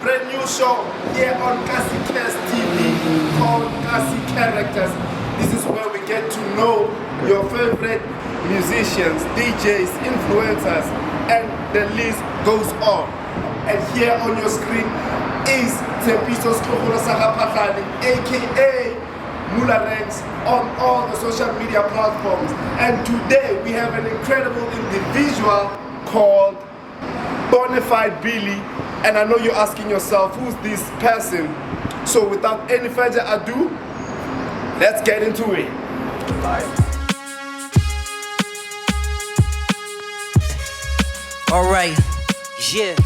brand new show here on Kasi Cares TV called Kasi Characters. This is where we get to know your favorite musicians, DJs, influencers, and the list goes on. And here on your screen is Tepisos Kokorosahapatlani, aka Mula Ranks, on all the social media platforms. And today we have an incredible individual called Bona Fide Billi. And I know you're asking yourself, who's this person? So without any further ado, let's get into it. All right, yeah.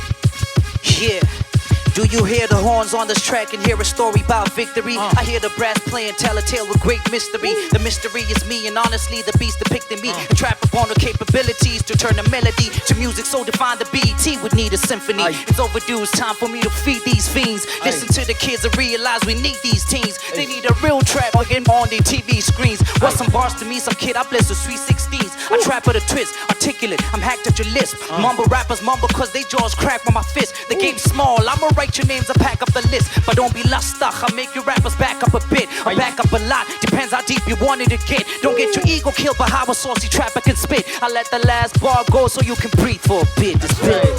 Do you hear the horns on this track and hear a story about victory? I hear the brass playing, tell a tale with great mystery. The mystery is me, and honestly, the beast depicting me. A trap upon the capabilities to turn a melody to music so divine the BET would need a symphony. It's overdue, it's time for me to feed these fiends. Listen to the kids and realize we need these teens. They need a real trap again on their TV screens. What's some bars to me? Some kid I bless with sweet 16s. I trap with a twist, articulate, I'm hacked at your lisp. Mumble rappers mumble cause they jaws crack with my fist. The game's small, I'ma write your names and pack up the list. But don't be lustig, I make your rappers back up a bit. Or back up a lot, depends how deep you wanted to get. Don't get your ego killed by how a saucy trapper can spit. I let the last bar go so you can breathe for a bit. It's Billy.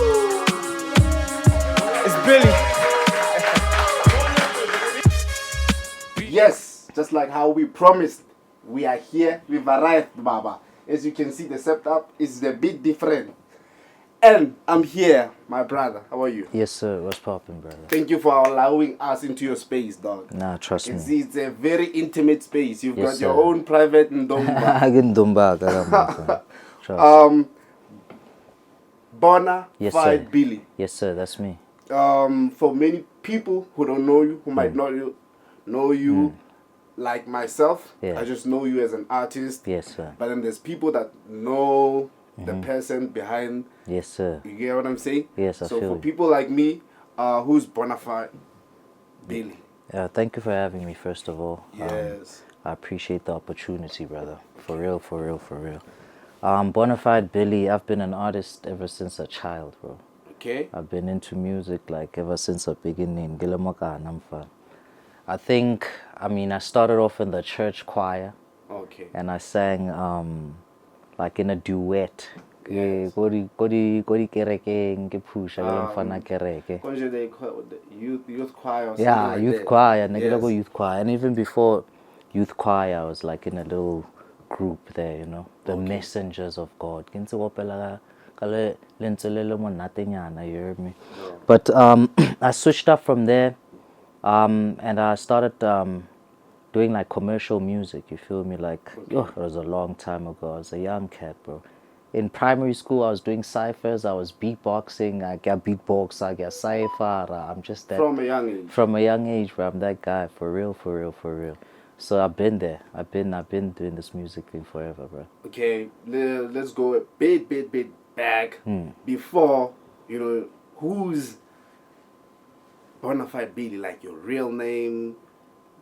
It's Billy. Yes, just like how we promised, we are here, we've arrived, Baba. As you can see, the setup is a bit different. And I'm here, my brother. How are you? Yes, sir. What's poppin', brother? Thank you for allowing us into your space, dog. Nah, trust me. See, it's a very intimate space. You've Yes, got your sir. own private ndomba. I can dumba. Trust. Bona Yes, Fide sir. Billi. Yes, sir. That's me. For many people who don't know you, who might not know you like myself, Yeah. I just know you as an artist. Yes, sir. But then there's people that know the person behind. Yes, sir. You get what I'm saying? Yes, I So feel for you. people like me, who's Bona Fide Billi? Thank you for having me, first of all. Yes. I appreciate the opportunity, brother. For real, for real, for real. Bona Fide Billi, I've been an artist ever since a child, bro. Okay. I've been into music like ever since the beginning. I think, I started off in the church choir. Okay. And I sang like in a duet. Yes. Kodi kereke ke pusha ke mfana kereke. Conjure they call the youth choir. Or Yeah, something like youth that. choir, and Yes. youth choir, and even before youth choir, I was like in a little group there, you know, the messengers of God. Kintse wopela kale lentsele mo natenyana, you heard me. But I switched up from there, and I started doing like commercial music. You feel me? Like it was a long time ago. I was a young cat, bro. In primary school, I was doing ciphers. I was beatboxing. I got beatbox. I got cipher. I'm just that. From a young age. From a young age, bro. I'm that guy. For real, for real, for real. So I've been there. I've been doing this music thing forever, bro. Okay, let's go a bit back before, who's Bona Fide Billi, like your real name.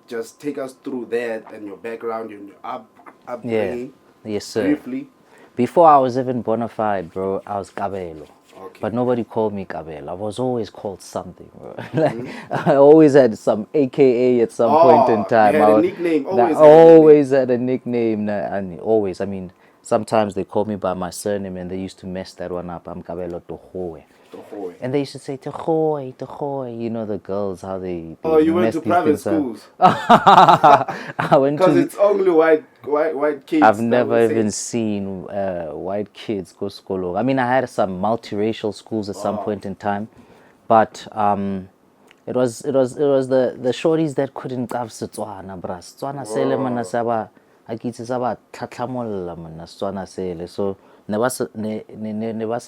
Just take us through that and your background, your upbringing. Yes, sir. Briefly. Before I was even bona fide, bro, I was Kabelo. Okay. But nobody called me Kabelo. I was always called something, bro. I always had some AKA at some point in time. You had I a was- nickname. I always had a nickname. And always, sometimes they called me by my surname and they used to mess that one up. I'm Kabelo Tohoe. And they used to say Tohoe. You know the girls, how they You went mess to these private things up. schools? I went Because to it's only white kids. I've that never would say- even seen white kids go school. I had some multiracial schools at some point in time, but it was the shorties that couldn't have Setswana, bra. Setswana sele mana saba akitse saba tlhatlhamolla mana Setswana sele. So ne ba se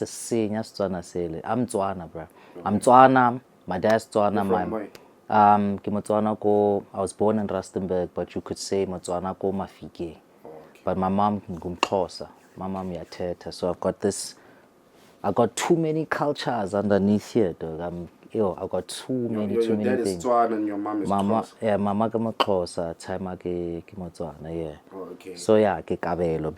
senya Setswana sele. I'm Tswana, bra. I'm Tswana. My dad's Tswana. From where? Ke Motswana ko, I was born in Rustenburg, but you could say Motswana ko Mafike. But my mom ngumXhosa. My mom yathetha. So I got too many cultures underneath here, dog. I got too many Your dad is things. Tswana and your mom is Xhosa. Yeah, mama ke Moxhosa, time ke Motswana, yeah. Okay. So yeah, ke Kabelo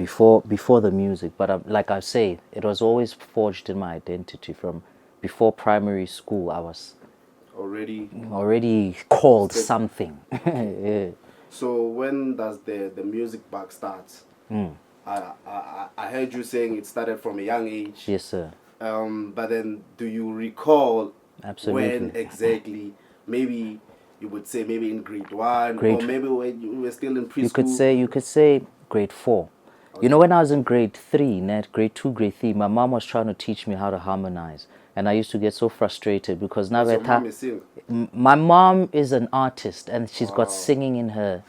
before the music, but like I say, it was always forged in my identity from before primary school. I was already called something. Yeah. So when does the music bug starts? I heard you saying it started from a young age. Yes, sir. But then, do you recall Absolutely. when exactly? Maybe you would say maybe in grade 1, or maybe when you were still in preschool. You could say grade 4. You know, when I was in grade 3, grade 2, grade 3, my mom was trying to teach me how to harmonize, and I used to get so frustrated because now Your mom is singing. my mom is an artist and she's got singing in her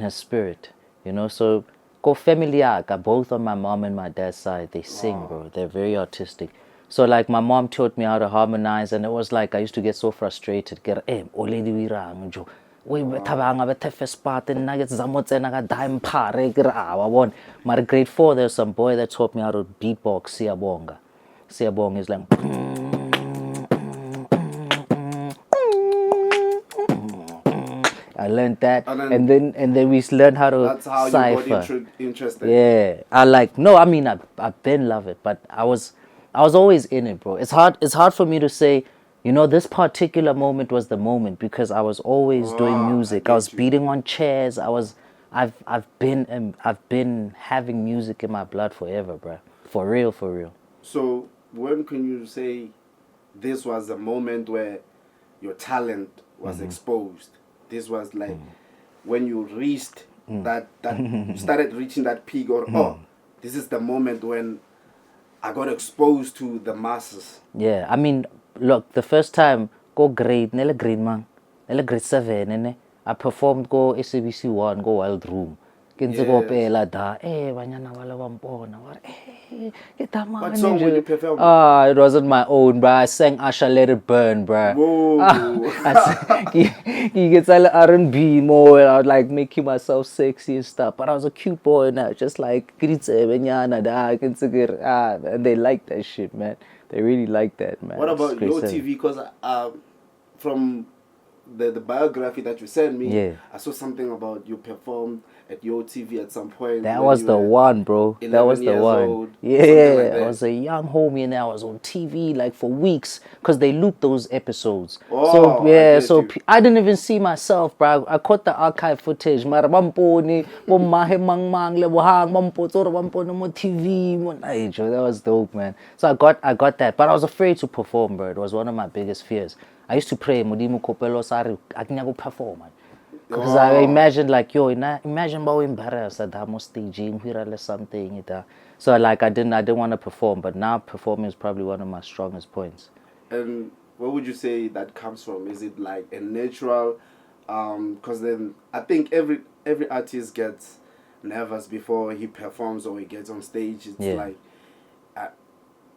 spirit, you know. So go family aka, both on my mom and my dad's side, they sing, bro. They're very artistic. So like my mom taught me how to harmonize, and it was like I used to get so frustrated. Get oledi wirang jo. We tabanga bethe first part and nuggets zamotsena ka dime pare gra won. My grade 4 there's some boy that taught me how to beatbox Siyabonga. Siyabonga is like I learned that, and then we learned how to that's how cipher. you got interested. Yeah, I've been love it, but I was always in it, bro. It's hard for me to say, you know, this particular moment was the moment because I was always doing music. I was beating on chairs. I've been having music in my blood forever, bro. For real. So when can you say this was the moment where your talent was exposed? This was like when you reached that you started reaching that peak, or this is the moment when I got exposed to the masses. Yeah, I mean, look, the first time go grade 7 I performed go SABC 1 go Wild Room. What song would you perform? It wasn't my own, bro. I sang Asha Let It Burn, bro. Whoa. He gets R&B more, and I was like making myself sexy and stuff. But I was a cute boy now, just like and they like that shit, man. They really like that, man. What about your TV? Because from the biography that you sent me, I saw something about you performed at Yo TV at some point. That was the one, bro. That was the one. Old, yeah, I was a young homie and I was on TV like for weeks because they looped those episodes. I didn't even see myself, bro. I caught the archive footage. That was dope, man. So I got that, but I was afraid to perform, bro. It was one of my biggest fears. I used to pray, Modimo Kopelo Sari, I can never perform. Because I imagined like, imagine about embarrassed that I'm staging here or something. So like I didn't want to perform, but now performing is probably one of my strongest points. And what would you say that comes from? Is it like a natural? Because then I think every artist gets nervous before he performs or he gets on stage. It's like,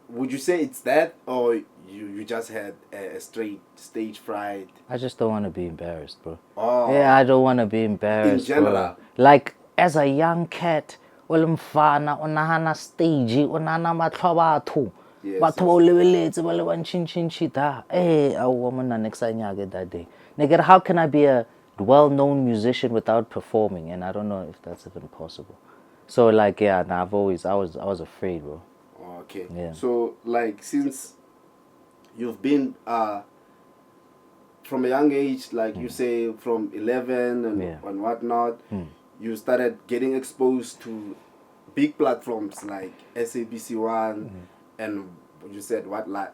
would you say it's that, or you just had a straight stage fright? I just don't want to be embarrassed, bro. Yeah, I don't want to be embarrassed, in general, bro. Like as a young cat, mfana onahana stage, onana matloba batho ba lebeletse ba le ba nchinchi da. I woman next time I get that day. Nigga, how can I be a well-known musician without performing? And I don't know if that's even possible. So like, yeah, I was afraid, bro. Okay. Yeah. So like, since you've been from a young age, like you say from 11 and whatnot, you started getting exposed to big platforms like SABC 1 and you said what life,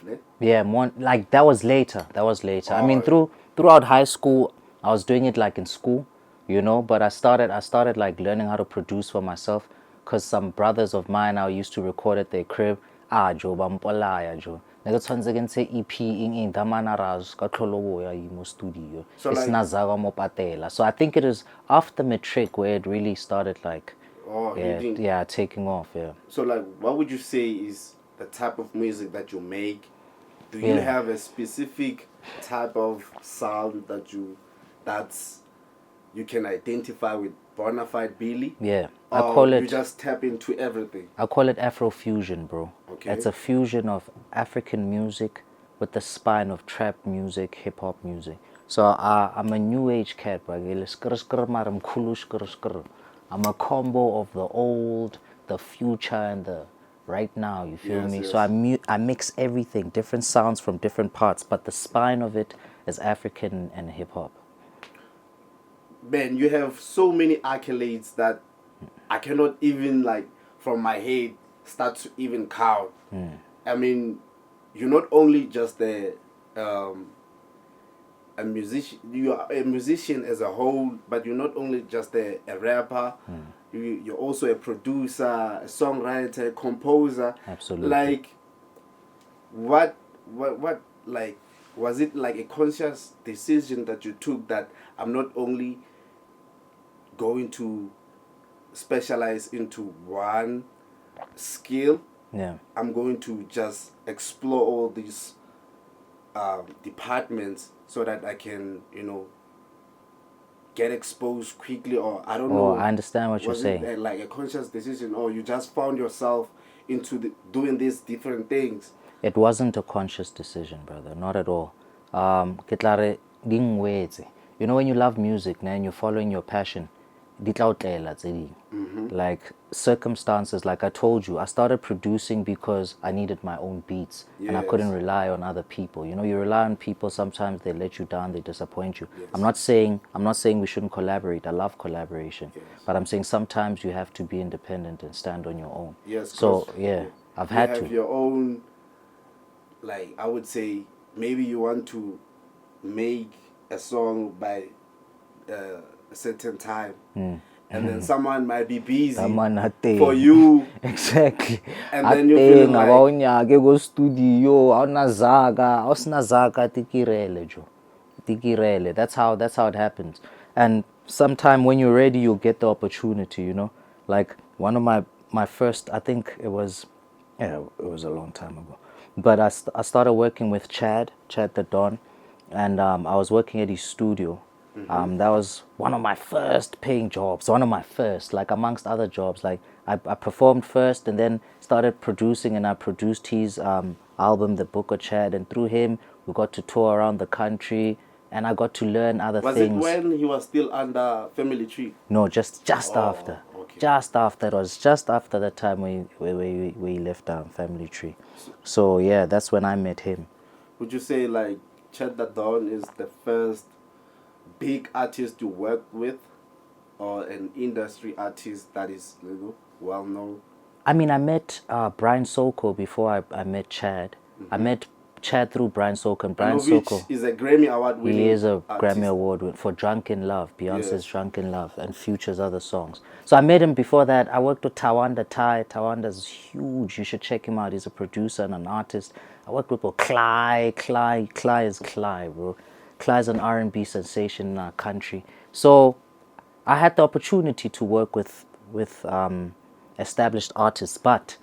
ne? Yeah, more like that was later. I mean, throughout high school, I was doing it like in school, you know. But I started like learning how to produce for myself. Because some brothers of mine I used to record at their crib. Jo bampolaya jo. Nega tshwanetse ke ntshe EP in damana raz ka tlholobo ya mo studio. It's nazaga mo patela. So I think it is after matric where it really started like taking off, yeah. So like, what would you say is the type of music that you make? Do you have a specific type of sound that you can identify with Bona Fide Billi? Yeah. I call it. You just tap into everything. I call it Afrofusion, bro. Okay. It's a fusion of African music with the spine of trap music, hip hop music. So I'm a new age cat, bro. I'm a combo of the old, the future, and the right now, you feel Yes, me? yes. So I mix everything, different sounds from different parts, but the spine of it is African and hip hop. Man, you have so many accolades that I cannot even like from my head start to even count. I mean, you're not only just a musician. You are a musician as a whole, but you're not only just a rapper. You're also a producer, a songwriter, composer. Absolutely. Like, what, like, was it like a conscious decision that you took that I'm not only going to specialize into one skill, Yeah. I'm going to just explore all these departments so that I can, get exposed quickly, or I don't know. I understand what you're Was saying. it like a conscious decision, or you just found yourself into doing these different things? It wasn't a conscious decision, brother, not at all. Ke tla re, di ngwetse. You know, when you love music and you're following your passion, di tla o tlela tse ding. Like circumstances, like I told you, I started producing because I needed my own beats and I couldn't Yes. rely on other people. You know, you rely on people, sometimes they let you down, they disappoint you. Yes. I'm not saying we shouldn't collaborate. I love collaboration. Yes. But I'm saying sometimes you have to be independent and stand on your own. Yes. So 'Cause yeah, I've you had have to. your own, like, I would say maybe you want to make a song by a certain time, and then someone might be busy Someone not there. for you. Exactly. And then you're feeling like- abawunyake go studio, awunazaga tikirele jo. Tikirele. That's how it happens. And sometime when you're ready, you'll get the opportunity, you know. Like one of my first, I think it was a long time ago. But I started working with Chad the Don, and I was working at his studio. That was one of my first paying jobs, one of my first, like amongst other jobs. Like I performed first and then started producing, and I produced his album, The Book of Chad, and through him we got to tour around the country, and I got to learn other Was things. it when he was still under Family Tree? No, just Oh, after. okay. Just after. It was just after that time we left Family Tree. So yeah, that's when I met him. Would you say like Chad the Don is the first big artist you worked with, or an industry artist that is well known? I mean, I met Brian Soko before I met Chad. I met Chad through Brian Soko, and Brian Which Soko, is a Grammy Award winning. he is a artist. Grammy Award win for Drunken Love, Beyonce's Yes. Drunken Love, and Future's other songs. So I met him before that. I worked with Tawanda Tai. Tawanda's huge. You should check him out. He's a producer and an artist. I worked with Cly is Cly, bro. Cly's an R&B sensation in our country. So I had the opportunity to work with established artists, but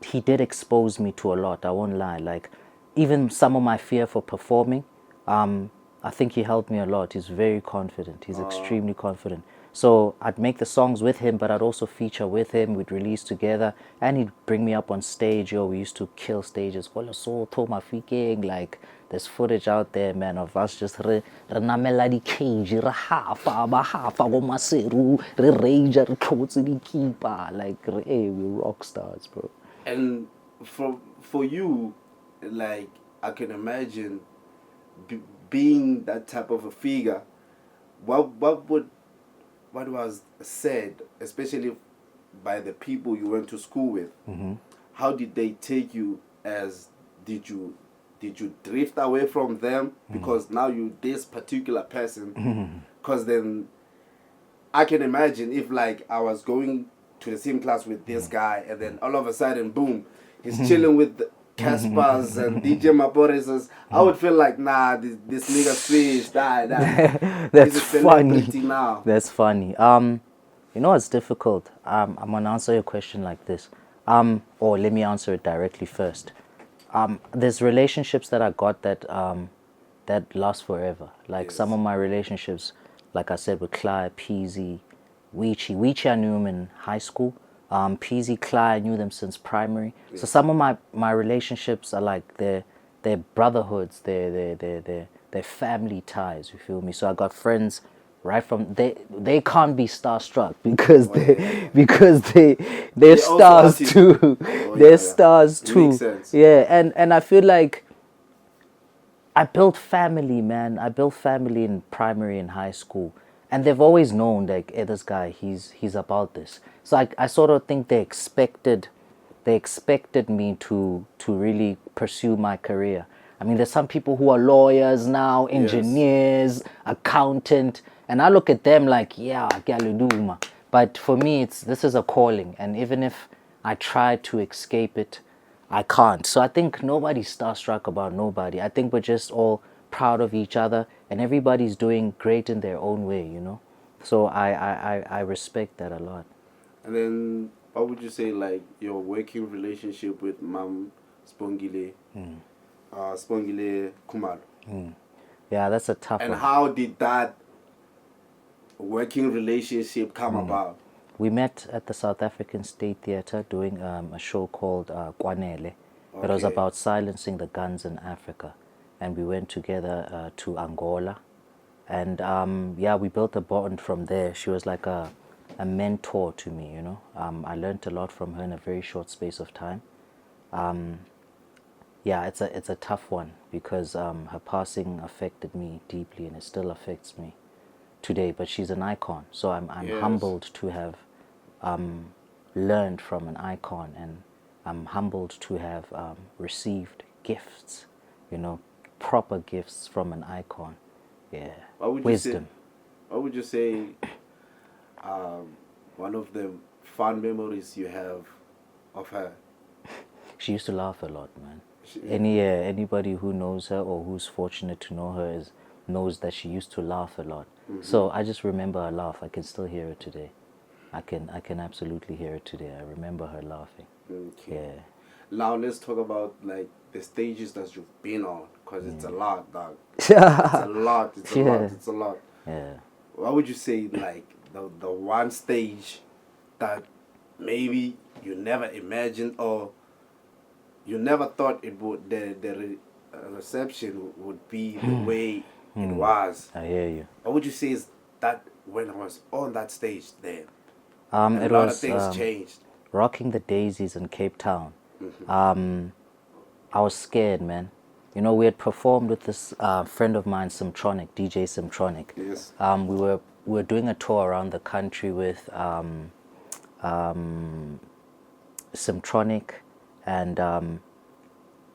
he did expose me to a lot. I won't lie. Like even some of my fear for performing, I think he helped me a lot. He's very confident. He's extremely confident. So I'd make the songs with him, but I'd also feature with him. We'd release together, and he'd bring me up on stage. Yo, we used to kill stages. Like there's footage out there, man, of us just re namela di cage, re hafa go maseru, re rage, re tlotse di keeper. Like hey, we're rock stars, bro. And for you, like I can imagine being that type of a figure. What was said, especially by the people you went to school with? How did they take you? As did you drift away from them because now you this particular person? Because then I can imagine if like I was going to the same class with this guy, and then all of a sudden, boom, he's chilling with the Caspers and DJ Maphorisas. I would feel like, nah, this nigga's fish, die. That's He's a funny. celebrity now. That's funny. You know it's difficult. I'm gonna answer your question like this. Or let me answer it directly first. There's relationships that I got that last forever. Like some of my relationships, like I said, with Clyde, Peasy, Weechi I knew him in high school. Peasy, Clyde, I knew them since primary. So some of my relationships are like they're brotherhoods, they're family ties. You feel me? So I got friends right from they can't be starstruck because they're stars too. They're stars too. Makes sense. Yeah, and I feel like I built family, man. I built family in primary and high school, and they've always known like, hey, this guy, he's about this. So I sort of think they expected me to really pursue my career. I mean, there's some people who are lawyers now, engineers, accountant, and I look at them like, yeah, galuduma. But for me, this is a calling, and even if I try to escape it, I can't. So I think nobody's starstruck about nobody. I think we're just all proud of each other, and everybody's doing great in their own way, you know. So I respect that a lot. And then, what would you say, like, your working relationship with Mam Spongile, Spongile Kumalo? Yeah, that's a tough one. And how did that working relationship come about? We met at the South African State Theatre doing a show called Kwanele. It was about silencing the guns in Africa. And we went together to Angola. And we built a bond from there. She was like a mentor to me, you know. I learned a lot from her in a very short space of time. It's a tough one because her passing affected me deeply, and it still affects me today. But she's an icon, so I'm humbled to have learned from an icon, and I'm humbled to have received gifts, you know, proper gifts from an icon. Yeah, wisdom. What would you say one of the fond memories you have of her? She used to laugh a lot, man. Anybody who knows her or who's fortunate to know her knows that she used to laugh a lot. So I just remember her laugh. I can still hear it today. I can absolutely hear it today. I remember her laughing. Okay. Yeah. Now let's talk about like the stages that you've been on, because it's a lot, dog. It's a lot. It's a lot. Yeah. What would you say, like the one stage that maybe you never imagined or you never thought it would the reception would be the way it was? I hear you. What would you say is that when I was on that stage then? It a lot was of things changed. Rocking the Daisies in Cape Town. I was scared, man. You know, we had performed with this friend of mine, Simtronic, DJ Simtronic. Yes. We were doing a tour around the country with Simtronic, and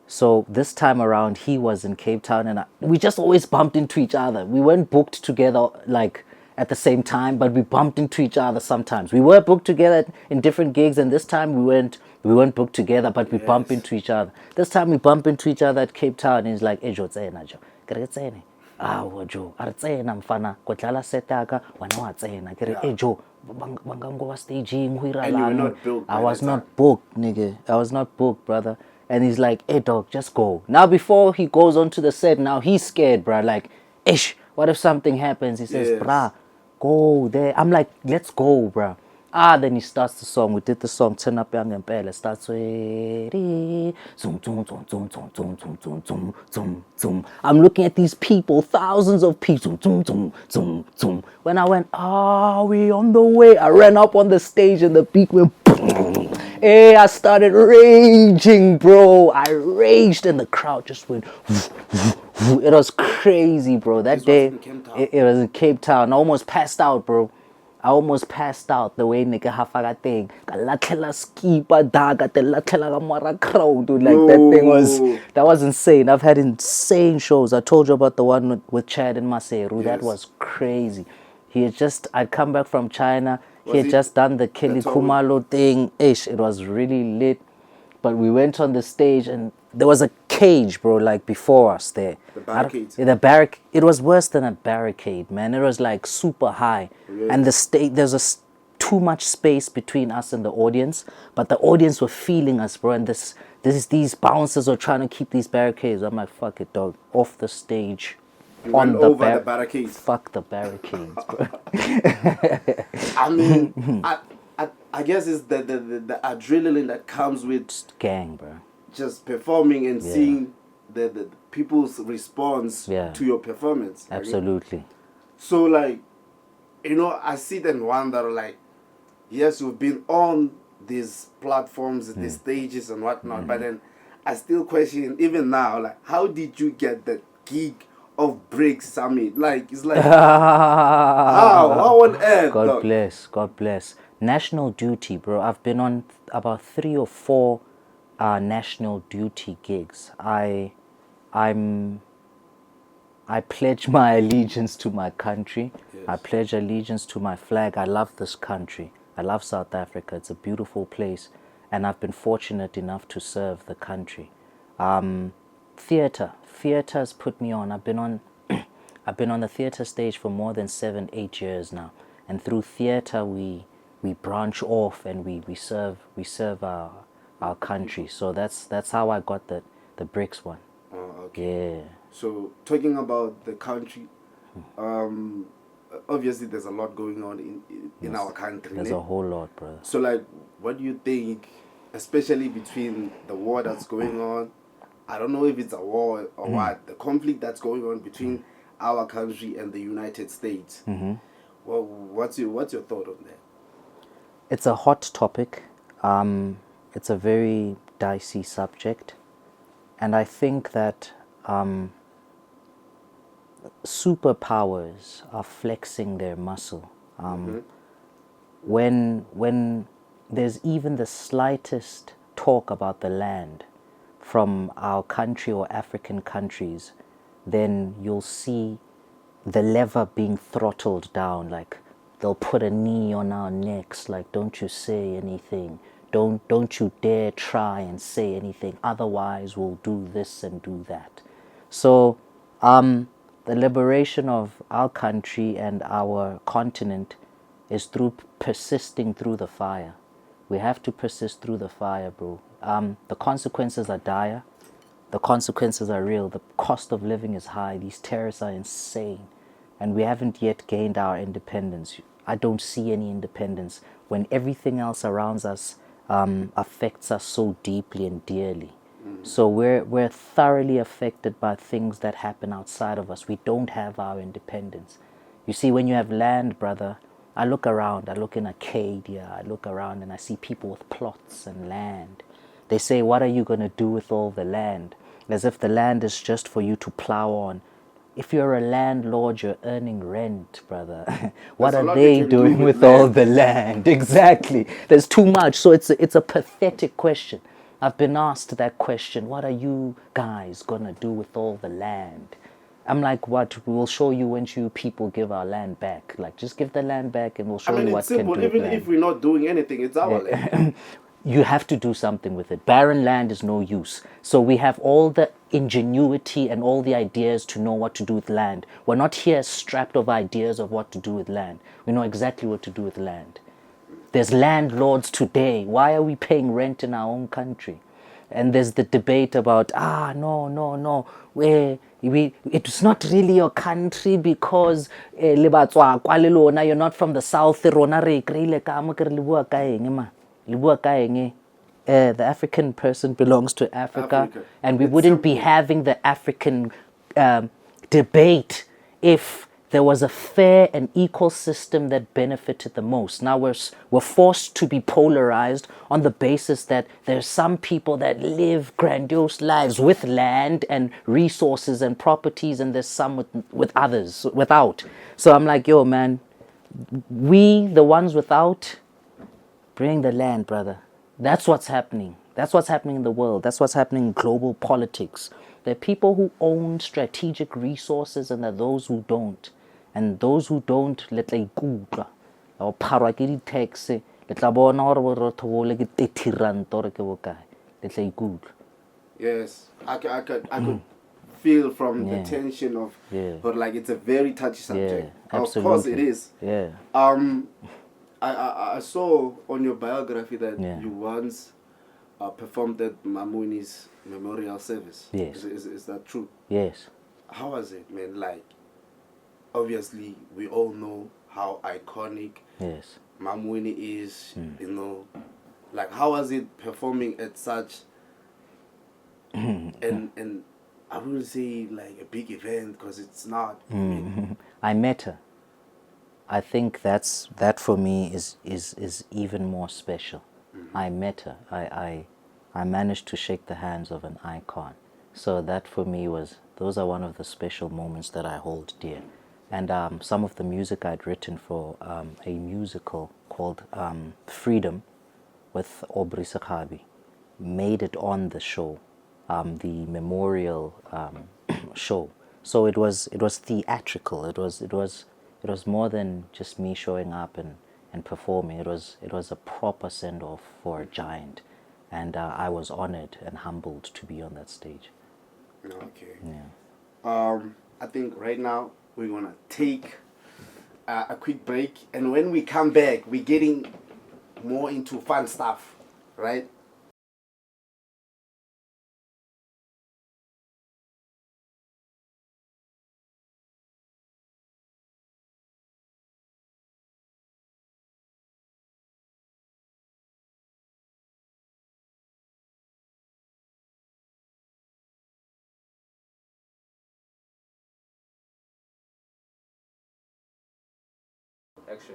so this time around he was in Cape Town, and we just always bumped into each other. We weren't booked together like at the same time, but we bumped into each other sometimes. We were booked together in different gigs, and this time we weren't booked together, but we bumped into each other. This time we bumped into each other at Cape Town, and he's like, "Hey, Jo, tsena Jo, kere tsene. Ah, Jo, are tsena mfana. Ko dlala setaka, wana wa tsena. Kere, hey Jo, bangango wa staging, hu ira lana." I was not booked, nigga. I was not booked, brother. And he's like, "Hey, dog, just go." Now, before he goes onto the set, now he's scared, bruh. Like, ish, what if something happens? He says, "Bruh, go there." I'm like, "Let's go, bruh." Then he starts the song. We did the song Turn Up Young and Pele. Starts with zoom, zoom, zoom, zoom, zoom, zoom, zoom, zoom, zoom, zoom, zoom. I'm looking at these people, thousands of people. Zoom, zoom, zoom, zoom. When I went, we on the way. I ran up on the stage and the beat went boom. Hey, I started raging, bro. I raged and the crowd just went. It was crazy, bro. That day, it was in Cape Town. I almost passed out, bro. I almost passed out the way nigga hafaga thing. Kalatela skipa daga te latela mara crowd, dude. Like that was insane. I've had insane shows. I told you about the one with Chad and Maseru. That was crazy. I'd come back from China. He had just done the Kelly Kumalo thing. It was really lit. But we went on the stage and there was a cage, bro, like before us there. The barricades. It was worse than a barricade, man. It was like super high. Really? And the stage, there's too much space between us and the audience. But the audience were feeling us, bro. And these bouncers were trying to keep these barricades. I'm like, fuck it, dog. Off the stage. You went over the barricades. Fuck the barricades, bro. I mean, I guess it's the adrenaline that comes with gang, bro. Just performing and seeing the people's response to your performance. Absolutely. So like, you know, I sit and wonder, like, yes, you've been on these platforms, these stages and whatnot, but then I still question, even now, like, how did you get the gig of Break Summit? Like, it's like, how on earth? God dog? bless, God bless. National duty, bro. I've been on about 3 or 4 national duty gigs. I pledge my allegiance to my country. Yes. I pledge allegiance to my flag. I love this country. I love South Africa. It's a beautiful place, and I've been fortunate enough to serve the country. Theater's put me on. I've been on I've been on the theater stage for more than 7-8 years now, and through theater we branch off and we serve our country. So that's how I got the bricks one. Oh, okay. Yeah. So, talking about the country, obviously there's a lot going on in our country. There's ne? a whole lot, brother. So, like, what do you think, especially between the war that's going on? I don't know if it's a war or what. The conflict that's going on between our country and the United States. Well, what's your thought on that? It's a hot topic. It's a very dicey subject, and I think that superpowers are flexing their muscle. When there's even the slightest talk about the land from our country or African countries, then you'll see the lever being throttled down. Like, they'll put a knee on our necks, like, don't you say anything, don't you dare try and say anything, otherwise we'll do this and do that. So the liberation of our country and our continent is through persisting through the fire. We have to persist through the fire, bro. The consequences are dire. The consequences are real. The cost of living is high. These terrorists are insane. And we haven't yet gained our independence. I don't see any independence when everything else around us affects us so deeply and dearly. So we're thoroughly affected by things that happen outside of us. We don't have our independence. You see, when you have land, brother, I look around, I look in Acadia, I look around and I see people with plots and land. They say, what are you going to do with all the land? As if the land is just for you to plow on. If you're a landlord, you're earning rent, brother. What are they doing with all the land? Exactly. There's too much. So it's a pathetic question. I've been asked that question. What are you guys going to do with all the land? I'm like, what? We'll show you when you people give our land back. Like, just give the land back and we'll show you what can do with land. Even if we're not doing anything, it's our land. You have to do something with it. Barren land is no use. So we have all the ingenuity and all the ideas to know what to do with land. We're not here strapped of ideas of what to do with land. We know exactly what to do with land. There's landlords today. Why are we paying rent in our own country? And there's the debate about, no. It's not really your country because you're not from the south. The African person belongs to Africa. And we wouldn't be having the African debate if there was a fair and equal system that benefited the most. Now we're forced to be polarized on the basis that there's some people that live grandiose lives with land and resources and properties, and there's some with others without. So I'm like, yo, man, we, the ones without, bring the land, brother. That's what's happening. That's what's happening in the world. That's what's happening in global politics. There are people who own strategic resources and there are those who don't. And those who don't, let tla ikutlwa. Or parwa ke di-tax, le tla bona gore borotho bo le ke 30 rand or ke bokae. Le tla ikutlwa. Yes, I could feel from the tension of, but like it's a very touchy subject. Of course it is. Yeah. I saw on your biography that you once performed at Mamuni's memorial service. Yes. Is that true? Yes. How was it, man? Like, obviously, we all know how iconic Mamuni is, you know. Like, how was it performing at such and I wouldn't say like a big event because it's not. I met her. I think that for me is even more special. I met her. I managed to shake the hands of an icon. So that for me those are one of the special moments that I hold dear. And some of the music I'd written for a musical called Freedom with Aubrey Sakhabi made it on the show, the memorial show. So it was theatrical. It was more than just me showing up and performing. It was a proper send off for a giant, and I was honored and humbled to be on that stage. Okay. Yeah. I think right now we're gonna take a quick break, and when we come back, we're getting more into fun stuff, right? Action.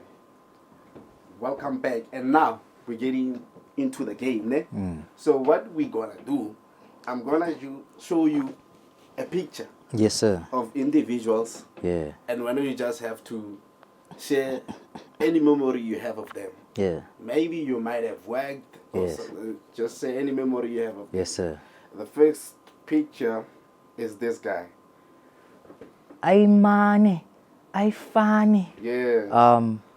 Welcome back, and now we're getting into the game, ne? So what we gonna do? I'm gonna show you a picture Yes, sir. of individuals, Yeah. and when you just have to share any memory you have of them. Yeah. Maybe you might have worked, or Yes. just say any memory you have of them. Yes, sir. The first picture is this guy. Ay money, ay funny. Yeah.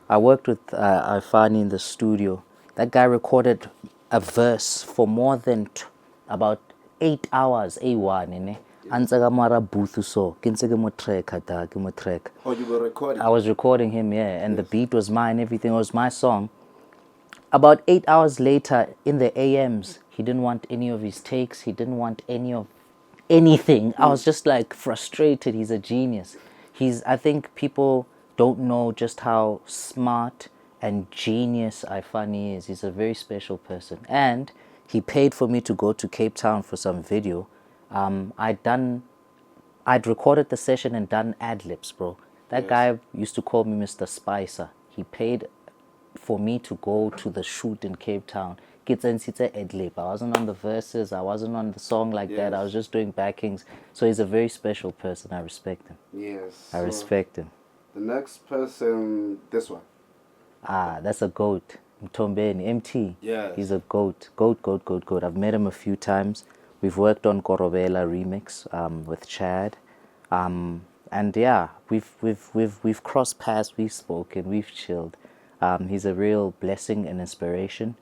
I worked with Ifani in the studio. That guy recorded a verse for more than about 8 hours. A1, ne? Antsaga mara booth so. Kinsege mo track hata, ke mo track. Oh, you were recording. I was recording him, yeah, and the beat was mine. Everything was my song. About 8 hours later, in the AMs, he didn't want any of his takes. He didn't want anything. I was just like frustrated. He's a genius. I think people don't know just how smart and genius Ifani is. He's a very special person. And he paid for me to go to Cape Town for some video. I'd recorded the session and done ad-libs, bro. That guy used to call me Mr. Spicer. He paid for me to go to the shoot in Cape Town. I wasn't on the verses. I wasn't on the song like that. I was just doing backings. So he's a very special person. I respect him. Yes. I respect him. The next person, this one. That's a goat. Mtombeni, MT. Yes. He's a goat. Goat. I've met him a few times. We've worked on Korobela remix with Chad. And yeah, we've crossed paths, we've spoken, we've chilled. He's a real blessing and inspiration.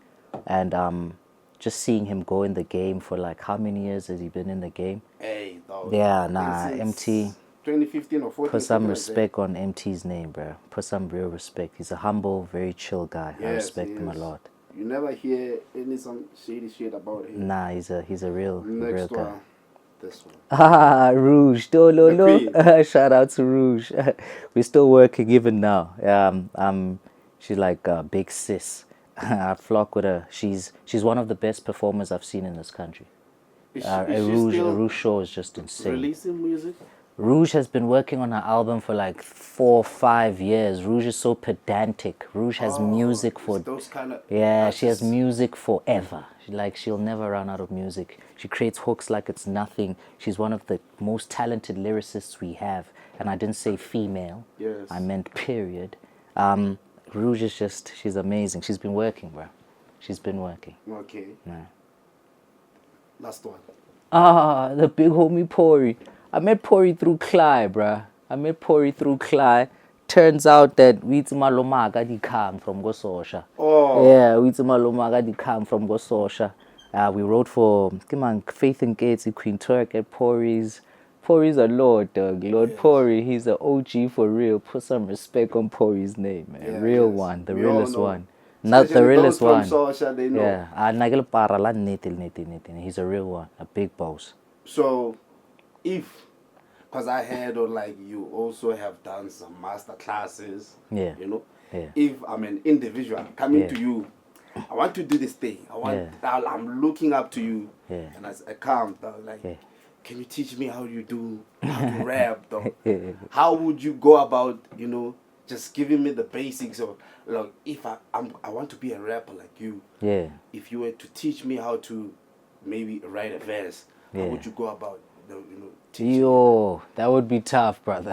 And just seeing him go in the game for like how many years has he been in the game? Hey, dog. Yeah, nah, Since MT. 2015 or 14. Put some respect on MT's name, bro. Put some real respect. He's a humble, very chill guy. I respect him a lot. You never hear some shady shit about him. Nah, he's a real Next guy. one. This one. Rouge, The Dololo. Shout out to Rouge. We're still working even now. She's like a big sis. I flock with her. She's one of the best performers I've seen in this country. Is A she still Rouge show is just insane. releasing music? Rouge has been working on her album for like 4 or 5 years. Rouge is so pedantic. Rouge has music for those kind of she has music forever. She'll never run out of music. She creates hooks like it's nothing. She's one of the most talented lyricists we have. And I didn't say female. Yes. I meant period. Rouge is she's amazing. She's been working, bro. She's been working. Okay. Yeah. Last one. The big homie Pori. I met Pori through Cly, bruh. Turns out that we Malomaga di come from Gososha. Oh. Yeah, we Malomaga di come from Gososha. We wrote for Faith and Gates, Queen Turk at Pori's. Pori's a lord, dog. Lord Pori, he's an OG for real. Put some respect on Pori's name, man. Yeah, Real yes. one, the We all realest know. one. Not the Especially realest those one. from Sosha, they know. Yeah, nagel para la netil. He's a real one, a big boss. So, because I heard you also have done some master classes. Yeah. You know. Yeah. If I'm an individual coming Yeah. to you, I want to do this thing. I'm looking up to you. Yeah. And as I come, can you teach me how to rap, though? How would you go about, just giving me the basics of like if I want to be a rapper like you. Yeah. If you were to teach me how to maybe write a verse, how Yeah. would you go about teaching me? Yo, that would be tough, brother.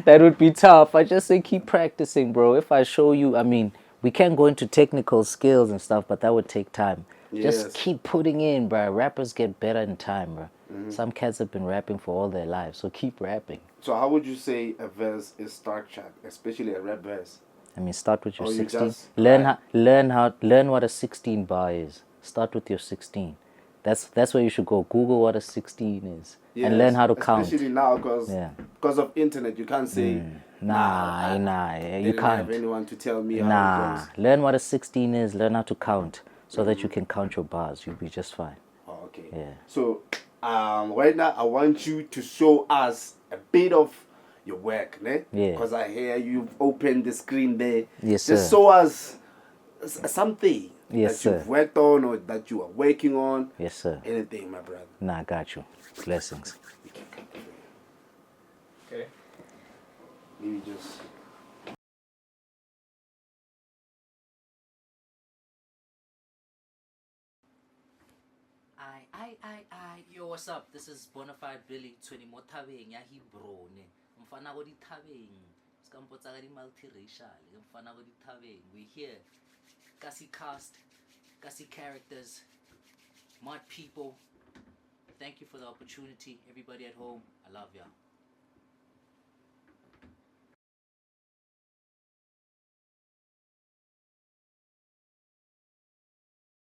That would be tough. I just say keep practicing, bro. If I show you, I mean, we can go into technical skills and stuff, but that would take time. Yes. Just keep putting in, bro. Rappers get better in time, bro. Some cats have been rapping for all their lives, so keep rapping. So how would you say a verse is structured, especially a rap verse? I mean, start with your Or you 16. just Learn what a 16 bar is. Start with your 16. That's where you should go. Google what a 16 is and learn how to count. Especially now, Yeah. because of internet, you can't say Nah, they you didn't have can't. anyone to tell me how it Nah, goes. learn what a 16 is. Learn how to count so that you can count your bars. You'll be just fine. Oh, okay. Yeah. So right now I want you to show us a bit of your work, ne? Yeah. Because I hear you've opened the screen there. Yes, Just sir. show us something Yes, that you've sir. worked on or that you are working on. Yes, sir. Anything, my brother. Nah, I got you. Blessings. We can come through. Okay. Maybe just. Yo, what's up? This is Bona Fide Billi. 20 more tabeng ya Hebron. Mfana go di tabeng. Skampotsa ga di multiracial. Mfana go di tabeng. We here. Kasi cast, kasi characters, mud people. Thank you for the opportunity. Everybody at home, I love y'all.